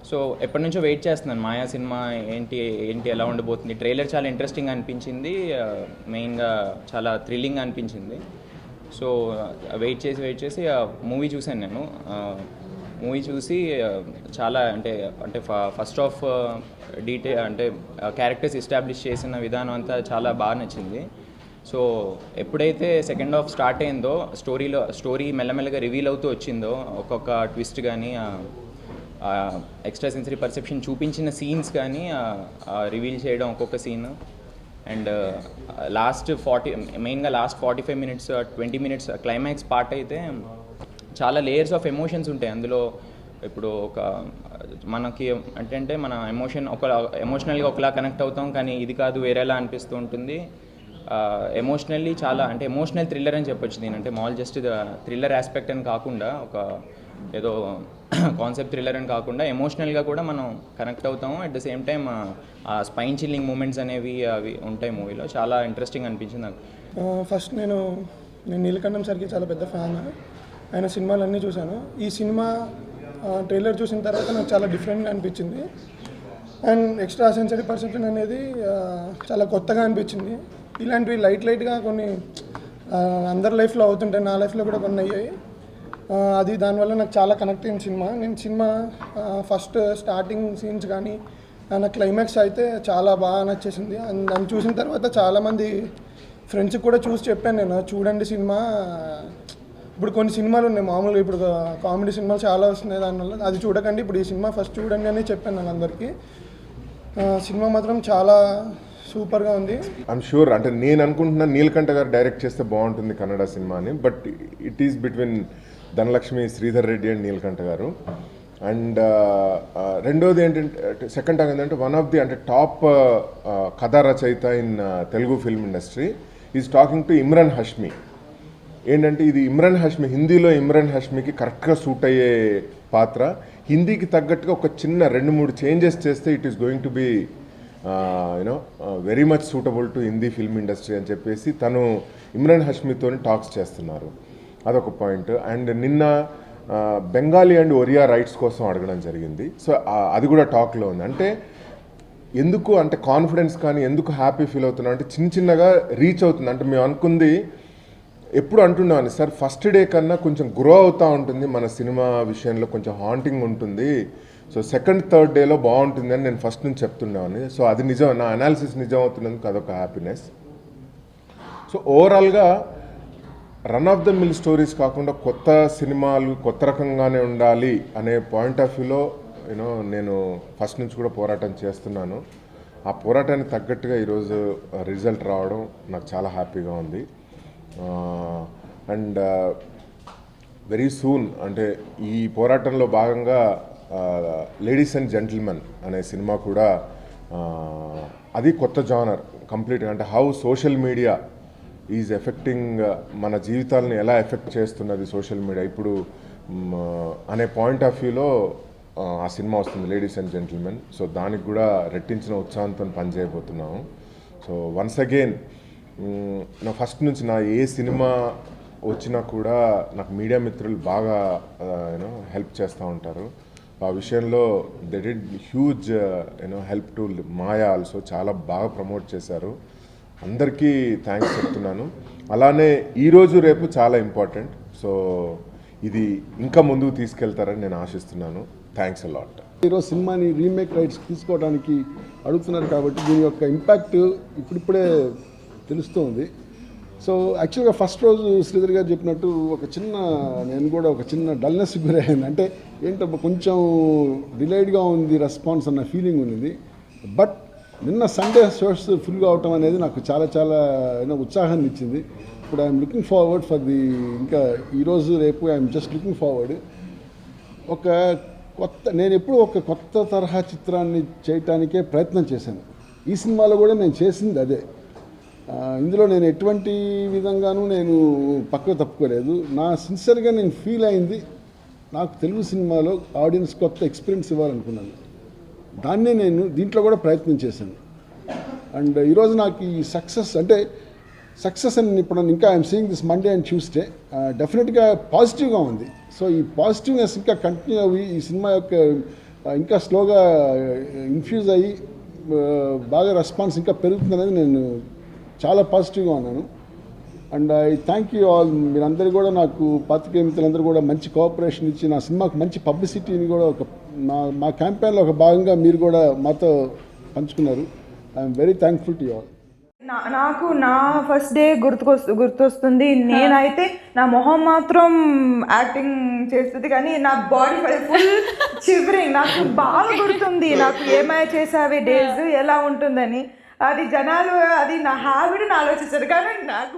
So ఎప్పటి నుంచో wait చేస్తున్నాను మాయా సినిమా ఏంటి ఏంటి ఎలా ఉండబోతుంది. ట్రైలర్ చాలా ఇంట్రెస్టింగ్ అనిపించింది, మెయిన్గా చాలా థ్రిల్లింగ్ అనిపించింది. సో వెయిట్ చేసి మూవీ చూశాను నేను. మూవీ చూసి చాలా అంటే అంటే ఫస్ట్ ఆఫ్ అంటే క్యారెక్టర్స్ ఎస్టాబ్లిష్ చేసిన విధానం అంతా చాలా బాగా నచ్చింది. సో ఎప్పుడైతే సెకండ్ హాఫ్ స్టార్ట్ అయిందో స్టోరీ మెల్లమెల్లగా రివీల్ అవుతూ వచ్చిందో, ఒక్కొక్క ట్విస్ట్ కానీ ఎక్స్ట్రా సెన్సరీ పర్సెప్షన్ చూపించిన సీన్స్ కానీ రివీల్ చేయడం ఒక్కొక్క scene, and last 45 minutes 20 minutes climax part అయితే చాలా లేయర్స్ ఆఫ్ ఎమోషన్స్ ఉంటాయి అందులో. ఇప్పుడు మనకి అంటే మన ఎమోషనల్గా ఒకలా కనెక్ట్ అవుతాం, కానీ ఇది కాదు వేరేలా అనిపిస్తూ ఉంటుంది. ఎమోషనల్లీ చాలా అంటే ఎమోషనల్ థ్రిల్లర్ అని చెప్పొచ్చు దీని. అంటే జస్ట్ థ్రిల్లర్ ఆస్పెక్ట్ అని కాకుండా, ఒక ఏదో కాన్సెప్ట్ థ్రిల్లర్ అని కాకుండా ఎమోషనల్గా కూడా మనం కనెక్ట్ అవుతాము. అట్ ద సేమ్ టైం ఆ స్పైన్ చిల్లింగ్ మూమెంట్స్ అనేవి అవి ఉంటాయి మూవీలో. చాలా ఇంట్రెస్టింగ్ అనిపించింది నాకు. ఫస్ట్ నేను నీలకంఠం సార్కి చాలా పెద్ద ఫ్యాన్. ఆయన సినిమాలన్నీ చూశాను. ఈ సినిమా ట్రైలర్ చూసిన తర్వాత నాకు చాలా డిఫరెంట్గా అనిపించింది. అండ్ ఎక్స్ట్రా సెన్సరీ పర్సెప్షన్ అనేది చాలా కొత్తగా అనిపించింది. ఇలాంటివి లైట్గా కొన్ని అందరి లైఫ్లో అవుతుంటాయి, నా లైఫ్లో కూడా కొన్ని అయ్యాయి. అది దానివల్ల నాకు చాలా కనెక్ట్ అయిన సినిమా. నేను సినిమా ఫస్ట్ స్టార్టింగ్ సీన్స్ కానీ నా క్లైమాక్స్ అయితే చాలా బాగా నచ్చేసింది. నన్ను చూసిన తర్వాత చాలామంది ఫ్రెండ్స్కి కూడా చూసి చెప్పాను నేను, చూడండి సినిమా. ఇప్పుడు కొన్ని సినిమాలు ఉన్నాయి మామూలుగా, ఇప్పుడు కామెడీ సినిమాలు చాలా వస్తున్నాయి, దానివల్ల అది చూడకండి, ఇప్పుడు ఈ సినిమా ఫస్ట్ చూడండి అని చెప్పాను నేను అందరికీ. సినిమా మాత్రం చాలా సూపర్గా ఉంది. ఐఎమ్ షూర్, అంటే నేను అనుకుంటున్నా నీలకంఠ గారు డైరెక్ట్ చేస్తే బాగుంటుంది కన్నడ సినిమాని. But it is between Dhanalakshmi, Sridhar Reddy and Neelakanta గారు. అండ్ రెండోది ఏంటంటే, సెకండ్ టాక్ ఏంటంటే, వన్ ఆఫ్ ది అంటే టాప్ కథా రచయిత in Telugu film industry is talking to Imran Hashmi. ఏంటంటే ఇది ఇమ్రాన్ హష్మి, హిందీలో ఇమ్రాన్ హష్మికి కరెక్ట్గా సూట్ అయ్యే పాత్ర. హిందీకి తగ్గట్టుగా ఒక చిన్న 2-3 చేంజెస్ చేస్తే it is going to be you know very much suitable to Hindi film industry అని చెప్పేసి తను ఇమ్రాన్ హష్మితో టాక్స్ చేస్తున్నారు. అదొక పాయింట్. అండ్ నిన్న బెంగాలీ అండ్ ఒరియా రైట్స్ కోసం అడగడం జరిగింది. సో అది కూడా టాక్లో ఉంది. అంటే ఎందుకు అంటే కాన్ఫిడెన్స్ కానీ ఎందుకు హ్యాపీ ఫీల్ అవుతున్నా అంటే చిన్నగా రీచ్ అవుతుంది. అంటే మేము అనుకుంది ఎప్పుడు అంటున్నాను సార్, ఫస్ట్ డే కన్నా కొంచెం గ్రో అవుతూ ఉంటుంది మన సినిమా విషయంలో, కొంచెం హాంటింగ్ ఉంటుంది. సో సెకండ్ థర్డ్ డేలో బాగుంటుంది అని నేను ఫస్ట్ నుంచి చెప్తున్నాను. సో అది నిజం, నా అనాలిసిస్ నిజం అవుతున్నందుకు అదొక హ్యాపీనెస్. సో ఓవరాల్గా run of the mill stories కాకుండా కొత్త సినిమాలు కొత్త రకంగానే ఉండాలి అనే పాయింట్ ఆఫ్ వ్యూలో నేను ఫస్ట్ నుంచి కూడా పోరాటం చేస్తున్నాను. ఆ పోరాటానికి తగ్గట్టుగా ఈరోజు రిజల్ట్ రావడం నాకు చాలా హ్యాపీగా ఉంది. అండ్ వెరీ సూన్ అంటే ఈ పోరాటంలో భాగంగా లేడీస్ అండ్ జెంటిల్మెన్ అనే సినిమా కూడా, అది కొత్త జానర్ కంప్లీట్గా. అంటే how social media is effecting మన జీవితాలను ఎలా ఎఫెక్ట్ చేస్తున్నది సోషల్ మీడియా ఇప్పుడు అనే పాయింట్ ఆఫ్ వ్యూలో ఆ సినిమా వస్తుంది, లేడీస్ అండ్ జెంటిల్మెన్. సో దానికి కూడా రెట్టించిన ఉత్సాహంతో పనిచేయబోతున్నాము. సో వన్స్ అగైన్ నా ఫస్ట్ నుంచి నా ఏ సినిమా వచ్చినా కూడా నాకు మీడియా మిత్రులు బాగా హెల్ప్ చేస్తూ ఉంటారు. ఆ విషయంలో they did huge help to Maya also, చాలా బాగా ప్రమోట్ చేశారు. అందరికీ థ్యాంక్స్ చెప్తున్నాను. అలానే ఈరోజు రేపు చాలా ఇంపార్టెంట్. సో ఇది ఇంకా ముందుకు తీసుకెళ్తారని నేను ఆశిస్తున్నాను. Thanks a lot. ఈరోజు సినిమాని రీమేక్ రైట్స్ తీసుకోవడానికి అడుగుతున్నారు కాబట్టి దీని యొక్క ఇంపాక్ట్ ఇప్పుడిప్పుడే తెలుస్తుంది. సో యాక్చువల్గా ఫస్ట్ రోజు శ్రీధర్ గారు చెప్పినట్టు నేను కూడా ఒక చిన్న డల్నెస్ గురయ్యాను. అంటే ఏంటో కొంచెం డిలేడ్గా ఉంది రెస్పాన్స్ అన్న ఫీలింగ్ ఉంది. బట్ నిన్న సండే షోస్ ఫుల్గా అవటం అనేది నాకు చాలా ఉత్సాహాన్ని ఇచ్చింది. ఇప్పుడు I'm looking forward for the ఇంకా ఈరోజు రేపు ఐఎమ్ జస్ట్ లుకింగ్ ఫార్వర్డ్. నేను ఎప్పుడు ఒక కొత్త తరహా చిత్రాన్ని చేయటానికే ప్రయత్నం చేశాను. ఈ సినిమాలో కూడా నేను చేసింది అదే. ఇందులో నేను ఎటువంటి విధంగానూ నేను పక్కకు తప్పుకోలేదు. సిన్సియర్గా నేను ఫీల్ అయింది, నాకు తెలుగు సినిమాలో ఆడియన్స్ కొత్త ఎక్స్పీరియన్స్ ఇవ్వాలనుకున్నాను. దాన్నే నేను దీంట్లో కూడా ప్రయత్నం చేశాను. అండ్ ఈరోజు నాకు ఈ సక్సెస్ అని ఇప్పుడు ఇంకా I'm seeing this Monday and Tuesday డెఫినెట్గా పాజిటివ్గా ఉంది. సో ఈ పాజిటివ్నెస్ ఇంకా కంటిన్యూ అయ్యి ఈ సినిమా యొక్క ఇంకా స్లోగా ఇన్ఫ్యూజ్ అయ్యి బాగా రెస్పాన్స్ ఇంకా పెరుగుతుందనేది నేను చాలా పాజిటివ్గా ఉన్నాను. And I thank you all. మీరందరూ కూడా నాకు పాత్రికేయ మిత్రులందరూ కూడా మంచి కోఆపరేషన్ ఇచ్చి నా సినిమాకి మంచి పబ్లిసిటీని కూడా మా క్యాంపెయిన్లో ఒక భాగంగా మీరు కూడా మాతో పంచుకున్నారు. I'm very thankful to you all. నాకు నా ఫస్ట్ డే గుర్తొస్తుంది. నేనైతే నా మొహం మాత్రం యాక్టింగ్ చేస్తుంది కానీ నా బాడీ ఫుల్ చివరింగ్. నాకు బాగా గుర్తుంది నాకు ఏమై చేసావే డేస్ ఎలా ఉంటుందని. అది జనాలు అది నా హ్యాబిట్ ఆలోచించారు కానీ నాకు